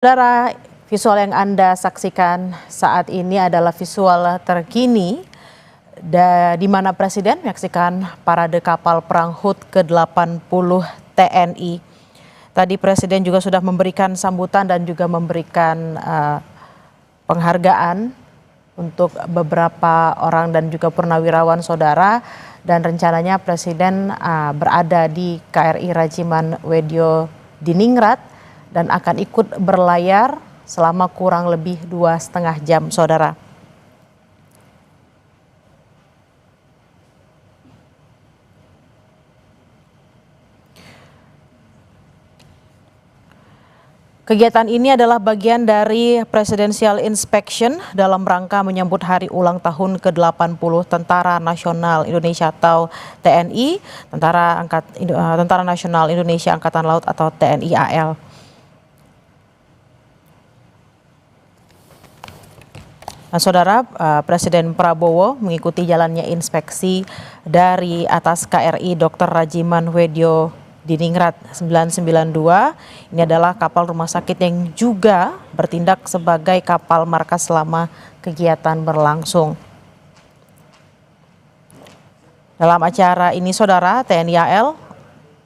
Saudara, visual yang Anda saksikan saat ini adalah visual terkini di mana Presiden menyaksikan parade kapal perang HUT ke-80 TNI. Tadi Presiden juga sudah memberikan sambutan dan juga memberikan penghargaan untuk beberapa orang dan juga purnawirawan saudara, dan rencananya Presiden berada di KRI Rajiman Wedyo Diningrat dan akan ikut berlayar selama kurang lebih 2,5 jam, saudara. Kegiatan ini adalah bagian dari Presidential Inspection dalam rangka menyambut hari ulang tahun ke-80 Tentara Nasional Indonesia atau TNI, Tentara Nasional Indonesia Angkatan Laut atau TNI AL. Nah, saudara, Presiden Prabowo mengikuti jalannya inspeksi dari atas KRI Dr. Rajiman Wedyo Diningrat 992. Ini adalah kapal rumah sakit yang juga bertindak sebagai kapal markas selama kegiatan berlangsung. Dalam acara ini, saudara, TNI AL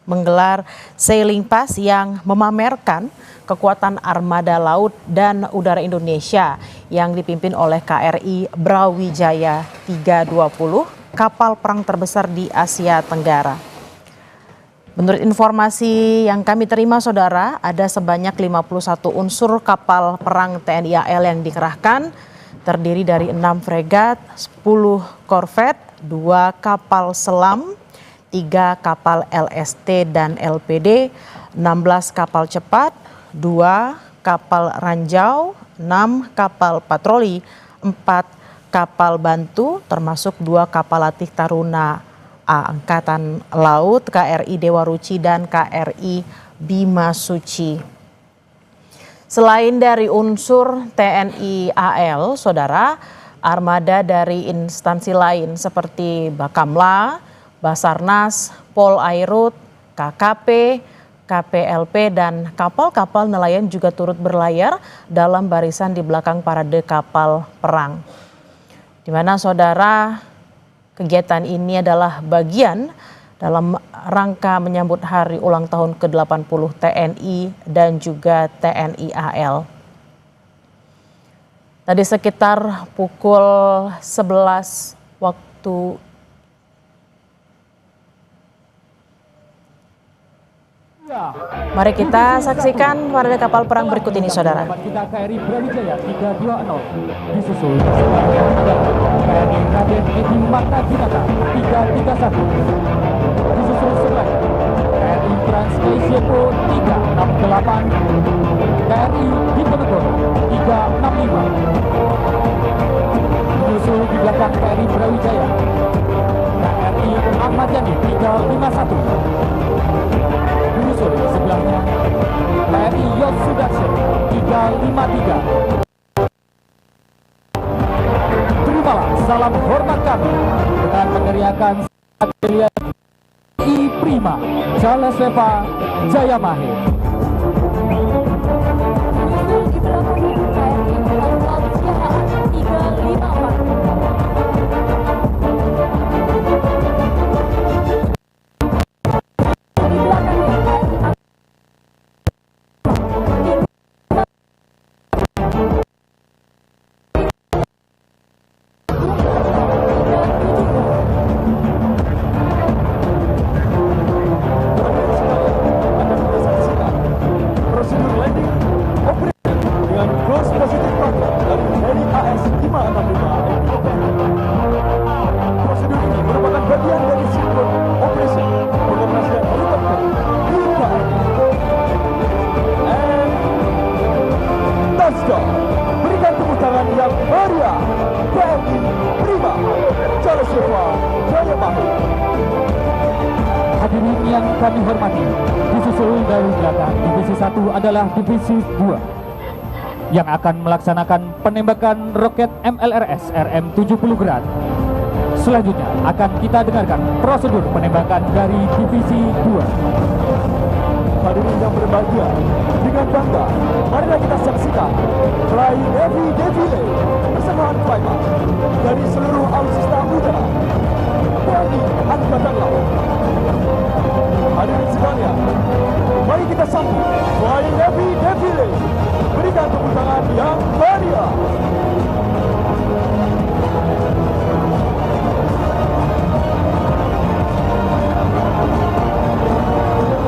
menggelar sailing pass yang memamerkan kekuatan armada laut dan udara Indonesia yang dipimpin oleh KRI Brawijaya 320, kapal perang terbesar di Asia Tenggara. Menurut informasi yang kami terima, saudara, ada sebanyak 51 unsur kapal perang TNI AL yang dikerahkan, terdiri dari 6 fregat, 10 korvet, 2 kapal selam, 3 kapal LST dan LPD, 16 kapal cepat, 2 kapal ranjau, 6 kapal patroli, 4 kapal bantu, termasuk 2 kapal latih Taruna Angkatan Laut, KRI Dewa Ruci dan KRI Bima Suci. Selain dari unsur TNI AL, saudara, armada dari instansi lain seperti Bakamla, Basarnas, Polairut, KKP, KPLP, dan kapal-kapal nelayan juga turut berlayar dalam barisan di belakang parade kapal perang. Di mana, saudara, kegiatan ini adalah bagian dalam rangka menyambut hari ulang tahun ke-80 TNI dan juga TNI AL. Tadi sekitar pukul 11 waktu mari kita saksikan parade kapal perang berikut ini, saudara. Kita KRI Brawijaya 320 disusul KRI Raden Edi Marta Dinata 331, disusul sebelah KRI Trans-Asia Pro 368, KRI Diponegoro 365, disusul di belakang KRI Brawijaya KRI Ahmad Yani 351. Disusul di sebelahnya KRI Yos Sudarso 353. Terimalah salam hormat kami dengan meneriakan I Prima Jaleseva Jaya Mahe. Disusul di belakangnya KRI Laut Siahaan 354. Prosedur ini merupakan bagian dari sinkron operasi pengoperasian helikopter di KRI. And touchdown. Berikan tepuk tangan yang meriah TNI Prima Jaleseva Jaya Mahe. Hadirin yang kami hormati, disusul dari belakang divisi 1 adalah divisi 2 yang akan melaksanakan penembakan roket MLRS RM-70 Grad. Selanjutnya akan kita dengarkan prosedur penembakan dari divisi 2. hadirin yang berbahagia, dengan bangga, marilah kita saksikan Flying Navy Defile persembahan Flypast dari seluruh alutsista udara TNI Angkatan Laut. Hadirin sekalian, mari kita sambut Flying Navy Defile. Berikan tepuk tangan yang meriah.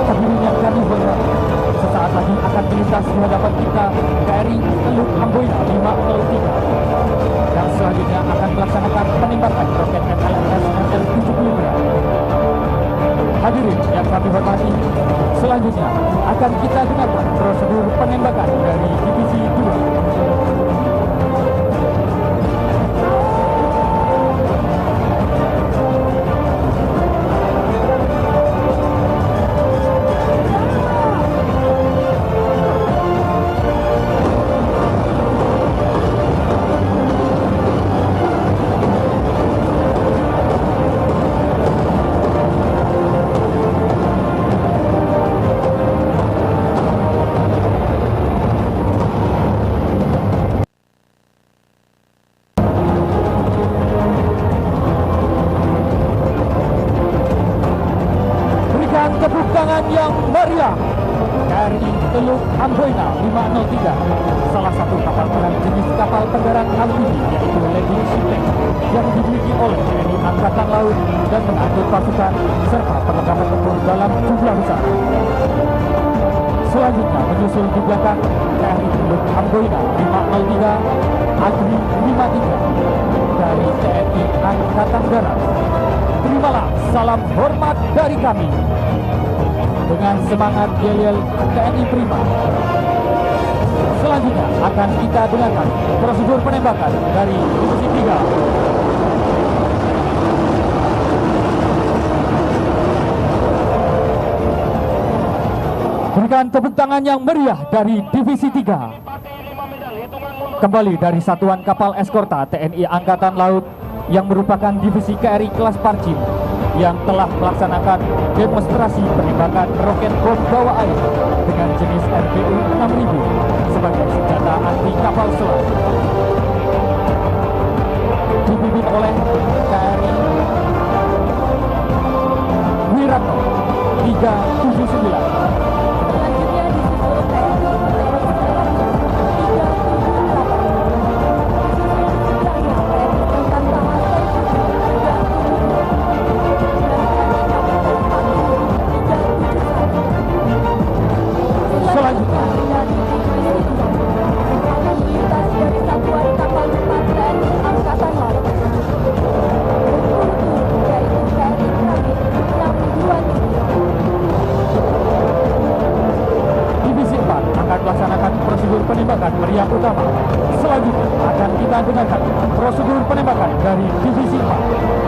Hadirin yang kami hormati, sesaat lagi akan melintas di hadapan kita KRI Teluk Amboina 503 yang selanjutnya akan melaksanakan penembakan roket MLRS ML70 Grad. Hadirin yang kami hormati, selanjutnya akan kita dengarkan prosedur penembakan dari Divisi 2. Tepuk tangan yang meriah. KRI Teluk Amboina 503, salah satu kapal perang jenis kapal penggerak amfibi yaitu Landing Ship Tank yang dimiliki oleh TNI Angkatan Laut dan mengangkut pasukan serta perlengkapan tempur dalam jumlah besar. Selanjutnya menyusul di belakang KRI Teluk Amboina 503 Agri 53 dari TNI Angkatan Darat. Terimalah salam hormat dari kami. Dengan semangat yel-yel TNI Prima. Selanjutnya akan kita dengarkan prosedur penembakan dari Divisi 3. Berikan tepuk tangan yang meriah dari Divisi 3. Kembali dari Satuan Kapal Eskorta TNI Angkatan Laut yang merupakan divisi KRI kelas Parcim yang telah melaksanakan demonstrasi penembakan roket bom bawah air dengan jenis RBU 6000 sebagai senjata anti kapal selam. Dipimpin oleh KRI Wiratno 379. Melaksanakan prosedur penembakan meriam utama. Selanjutnya akan kita dengarkan prosedur penembakan dari Divisi 4.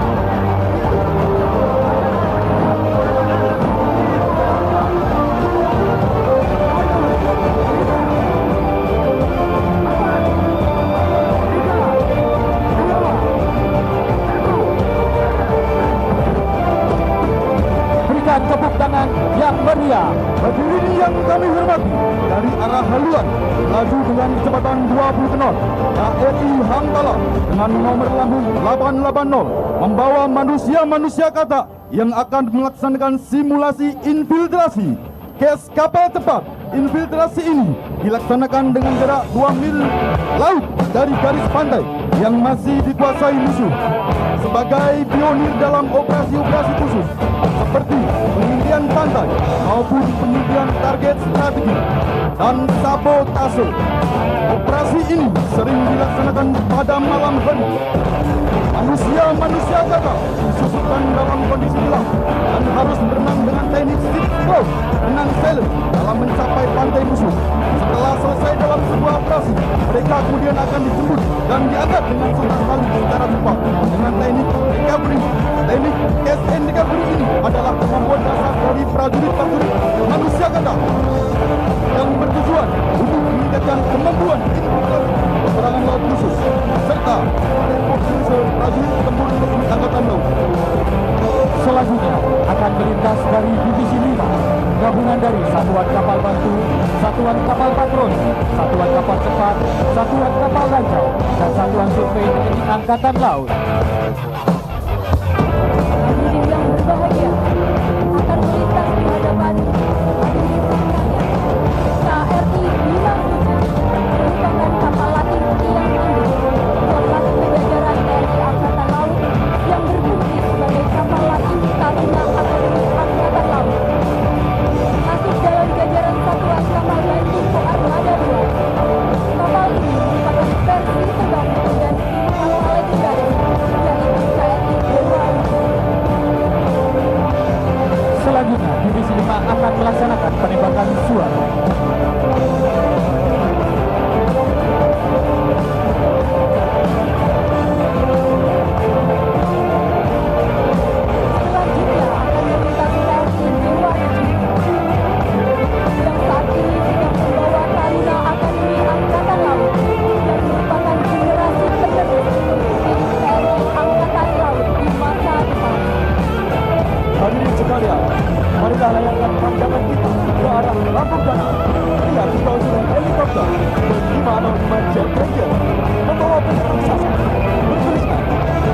Tepuk tangan yang meriah. Hadirin yang kami hormati, dari arah haluan melaju dengan kecepatan 20 knot KRI Hangtala dengan nomor lambung 880 membawa manusia-manusia katak yang akan melaksanakan simulasi infiltrasi. Kes kapal cepat infiltrasi ini dilaksanakan dengan jarak 2 mil laut dari garis pantai yang masih dikuasai musuh. Sebagai pionir dalam operasi-operasi khusus seperti pengintian pantai maupun pengintian target strategi dan sabotase, operasi ini sering dilaksanakan pada malam hari. Manusia-manusia gagal disusupkan dalam kondisi gelap dan harus berenang dengan teknik stick close, renang silent dalam mencapai pantai musuh. Setelah selesai dalam sebuah operasi, mereka kemudian akan dijemput dan diangkat dengan sontak tali secara cepat dengan teknik recovery. Teknik cast and recovery ini adalah kemampuan dasar dari prajurit-prajurit manusia gagal yang bertujuan untuk meningkatkan kemampuan infiltrasi peperangan laut khusus serta prajurit tempur Angkatan Laut. Selanjutnya akan melintas dari Divisi 5 gabungan dari Satuan Kapal Bantu, Satuan Kapal Patroli, Satuan Kapal Cepat, Satuan Kapal Lanjau, dan Satuan Survei TNI Angkatan Laut. Hadirin yang berbahagia, akan melintas di hadapan hadirin sekalian. KRI Bima Suci merupakan kapal latih tiang tinggi, kelas penjajaran TNI Angkatan Laut yang berfungsi sebagai kapal latih Taruna Akademi Angkatan Laut. Masuk dalam jajaran Satuan Kapal Bantu Armada 2. Kapal ini merupakan versi terbaru dan kapal legendaris, yaitu KRI Dewa. Selanjutnya, Divisi 5 akan melaksanakan penembakan suara. Selanjutnya akan melintas KRI Dewa yang saat ini sedang membawa Taruna Akademi Angkatan Laut yang merupakan generasi penerus pemimpin TNI Angkatan Laut di masa depan. Hadirin sekalian, marilah layangkan pandangan kita ke arah lambung danau. Lihat keusuhan helikopter J505 Jet Ranger membawa penumpang sasar bertuliskan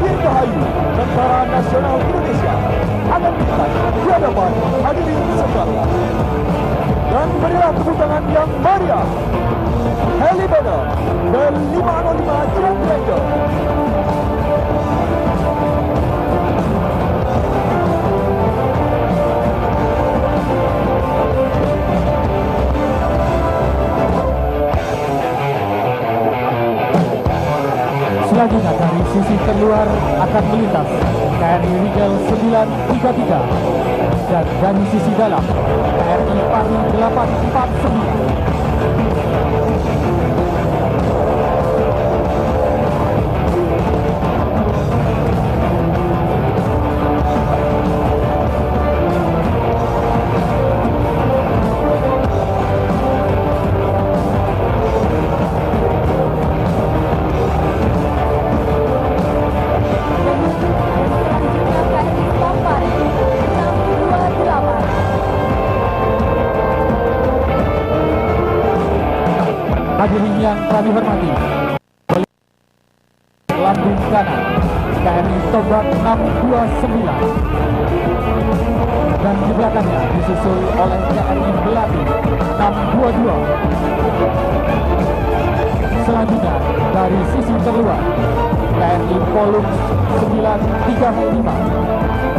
Dirgahayu Tentara Nasional Indonesia akan melintas di hadapan hadirin sekalian. Dan berilah tepuk tangan yang meriah Helibanner B505 Jet Ranger. Selanjutnya dari sisi terluar akan melintas KRI Rigel 933 dan dari sisi dalam KRI Pari 849. Selanjutnya KRI Pampari 628. Hadirin yang kami hormati, lambung kanan KRI Tobat 629 dan di belakangnya disusul oleh KRI Belati 622. Selanjutnya dari sisi terluar KRI Polux 935